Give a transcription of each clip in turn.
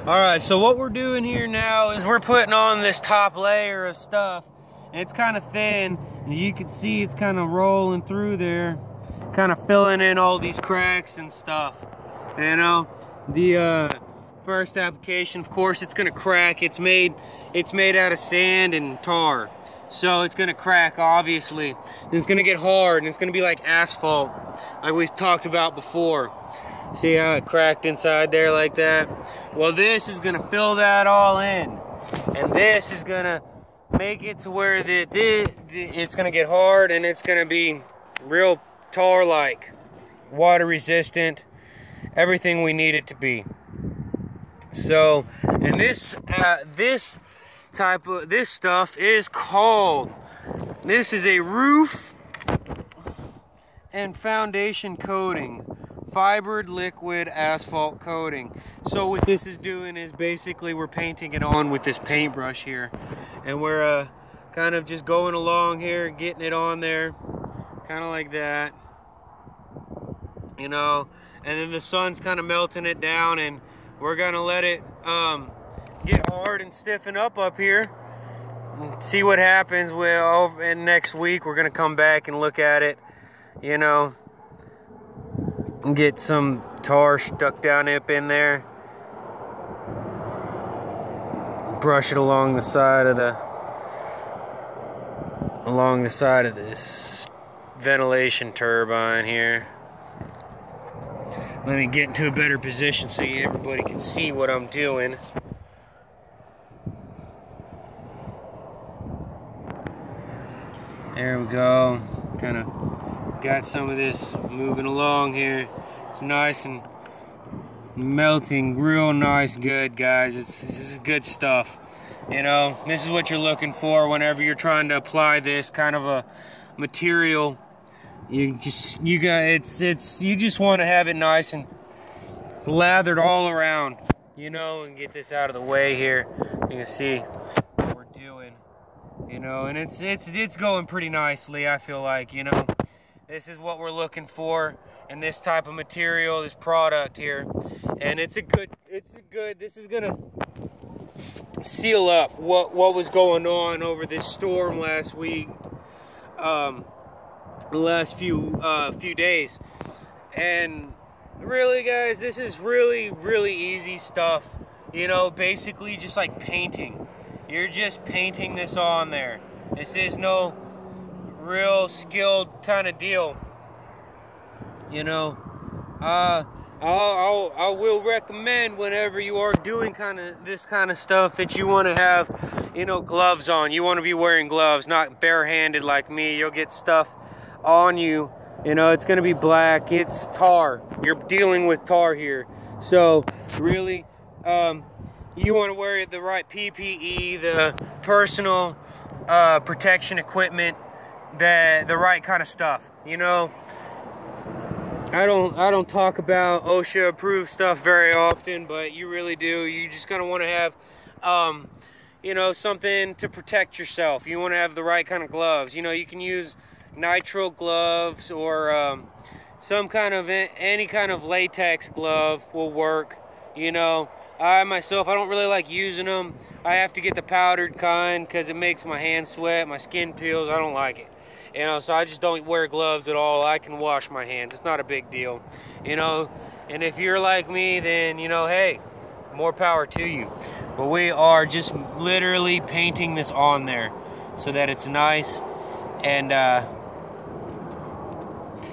Alright, so what we're doing here now is we're putting on this top layer of stuff, and it's kind of thin, and you can see it's kind of rolling through there, kind of filling in all these cracks and stuff. You know, the first application, of course, it's gonna crack. It's made out of sand and tar, so it's gonna crack, obviously. And it's gonna get hard, and it's gonna be like asphalt, like we've talked about before. See how it cracked inside there like that? Well, this is gonna fill that all in, and this is gonna make it to where it's gonna get hard, and it's gonna be real tar-like, water resistant, everything we need it to be. So, and this stuff is called, this is a roof and foundation coating, fibered liquid asphalt coating. So what this is doing is basically we're painting it on with this paintbrush here, and we're kind of just going along here, getting it on there, kind of like that, you know, and then the sun's kind of melting it down, and we're gonna let it get hard and stiffen up here and see what happens. And next week we're gonna come back and look at it, you know, and get some tar stuck down up in there, brush it along the side of this ventilation turbine here. Let me get into a better position so everybody can see what I'm doing. There we go. Kind of got some of this moving along here. It's nice and melting, real nice, good, guys. This is good stuff. You know, this is what you're looking for whenever you're trying to apply this kind of a material. You just want to have it nice and lathered all around, you know, and get this out of the way here. You can see what we're doing, you know, and it's going pretty nicely, I feel like, you know. This is what we're looking for in this type of material, this product here. And this is gonna seal up what was going on over this storm last week, the last few days. And really, guys, this is really easy stuff, you know, basically just like painting. You're just painting this on there. This is no real skilled kind of deal, you know. I will recommend whenever you are doing this kind of stuff that you want to have, you know, gloves on. You want to be wearing gloves, not barehanded like me. You'll get stuff on you, you know. It's going to be black. It's tar. You're dealing with tar here. So really, you want to wear the right PPE, the personal protection equipment, the right kind of stuff, you know. I don't talk about OSHA approved stuff very often, but you really do. You just gonna want to have, you know, something to protect yourself. You want to have the right kind of gloves. You know, you can use nitrile gloves or some kind of any kind of latex glove will work. You know, I myself, I don't really like using them. I have to get the powdered kind because it makes my hands sweat, my skin peels. I don't like it. You know, so I just don't wear gloves at all. I can wash my hands. It's not a big deal, you know. And if you're like me, then, you know, hey, more power to you. But we are just literally painting this on there so that it's nice and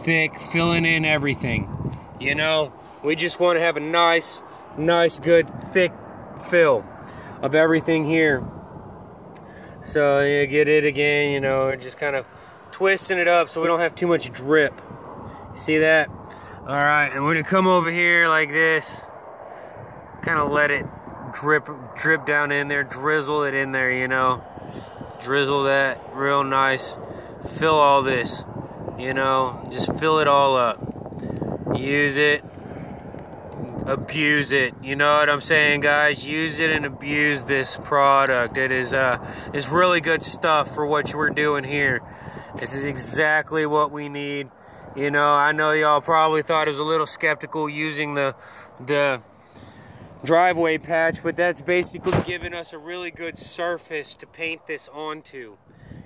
thick, filling in everything. You know, we just want to have a nice, good, thick fill of everything here. So you get it again, you know, just kind of twisting it up so we don't have too much drip. You see that? All right, and we're gonna come over here like this, kind of let it drip down in there, drizzle it in there, you know, drizzle that real nice, fill all this, you know, just fill it all up, use it, abuse it, you know what I'm saying, guys? Use it and abuse this product. It is really good stuff for what we're doing here. This is exactly what we need. You know, I know y'all probably thought it was a little skeptical using the driveway patch, but that's basically giving us a really good surface to paint this onto.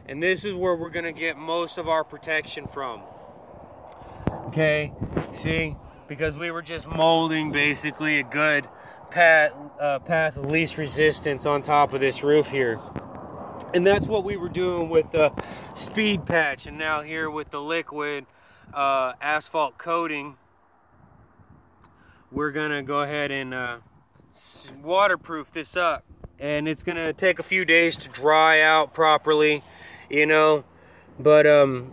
And this is where we're gonna get most of our protection from. Okay, see? Because we were just molding basically a good path of least resistance on top of this roof here. And that's what we were doing with the speed patch. And now here with the liquid asphalt coating, we're gonna go ahead and waterproof this up. And it's gonna take a few days to dry out properly, you know, but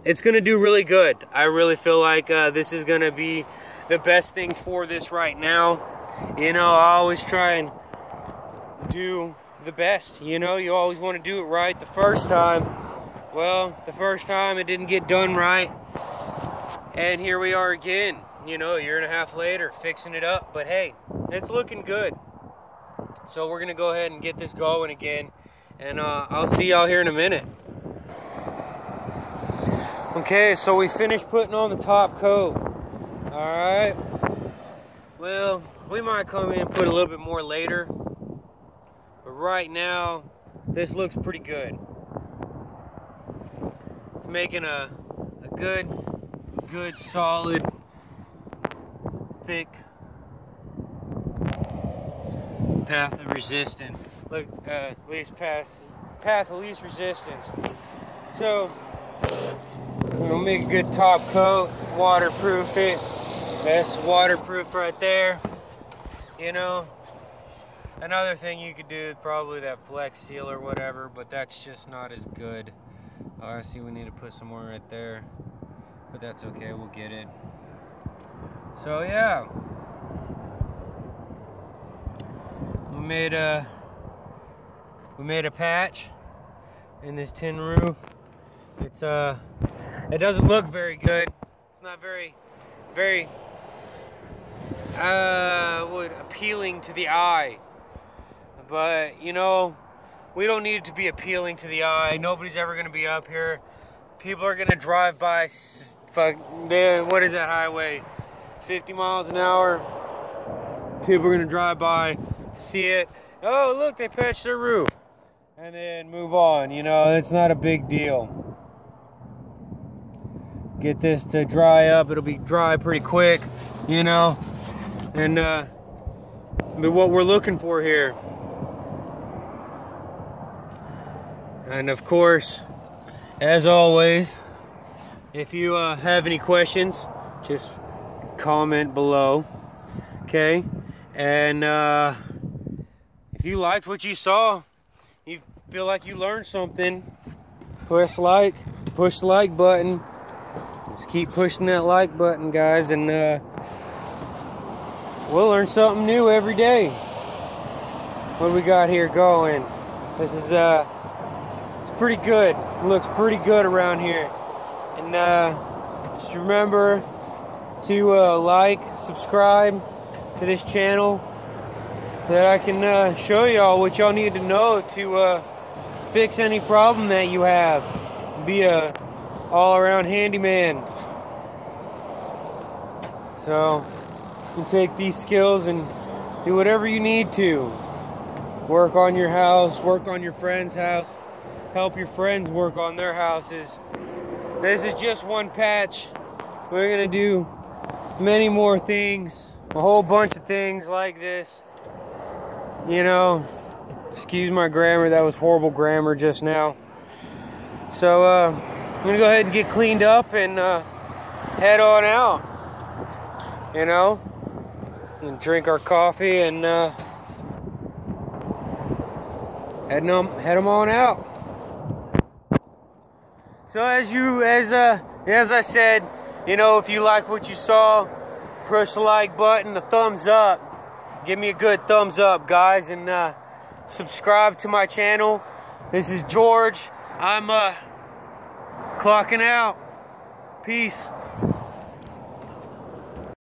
it's gonna do really good. I really feel like this is gonna be the best thing for this right now. You know, I always try and do the best, you know. You always want to do it right the first time. Well, the first time it didn't get done right, and here we are again, you know, a year and a half later, fixing it up. But hey, it's looking good. So we're gonna go ahead and get this going again, and I'll see y'all here in a minute. Okay, so we finished putting on the top coat. All right, well, we might come in and put a little bit more later, but right now this looks pretty good. It's making a good solid thick path of resistance. Look, least path of least resistance. So we'll make a good top coat, waterproof it. That's waterproof right there. You know, another thing you could do is probably that Flex Seal or whatever, but that's just not as good. I see we need to put some more right there, but that's okay, we'll get it. So yeah, we made a patch in this tin roof. It's it doesn't look very good. It's not very appealing to the eye, but you know, we don't need it to be appealing to the eye. Nobody's ever going to be up here. People are going to drive by, what is that highway, 50 miles an hour. People are going to drive by, see it, oh look, they patched their roof, and then move on. You know, it's not a big deal. Get this to dry up, it'll be dry pretty quick, you know, and what we're looking for here. And of course, as always, if you have any questions, just comment below, okay? And if you liked what you saw, you feel like you learned something, push the like button. Just keep pushing that like button, guys, and we'll learn something new every day. What we got here going? This is it's pretty good. It looks pretty good around here. And just remember to like, subscribe to this channel, so that I can show y'all what y'all need to know to fix any problem that you have. Be a all-around handyman. So you can take these skills and do whatever you need to. Work on your house, work on your friend's house, help your friends work on their houses. This is just one patch. We're gonna do many more things, a whole bunch of things like this. You know, excuse my grammar, that was horrible grammar just now. So I'm gonna go ahead and get cleaned up and head on out. You know, and drink our coffee and head them on out. So as I said, you know, if you like what you saw, push the like button, the thumbs up. Give me a good thumbs up, guys, and subscribe to my channel. This is George. I'm clocking out. Peace.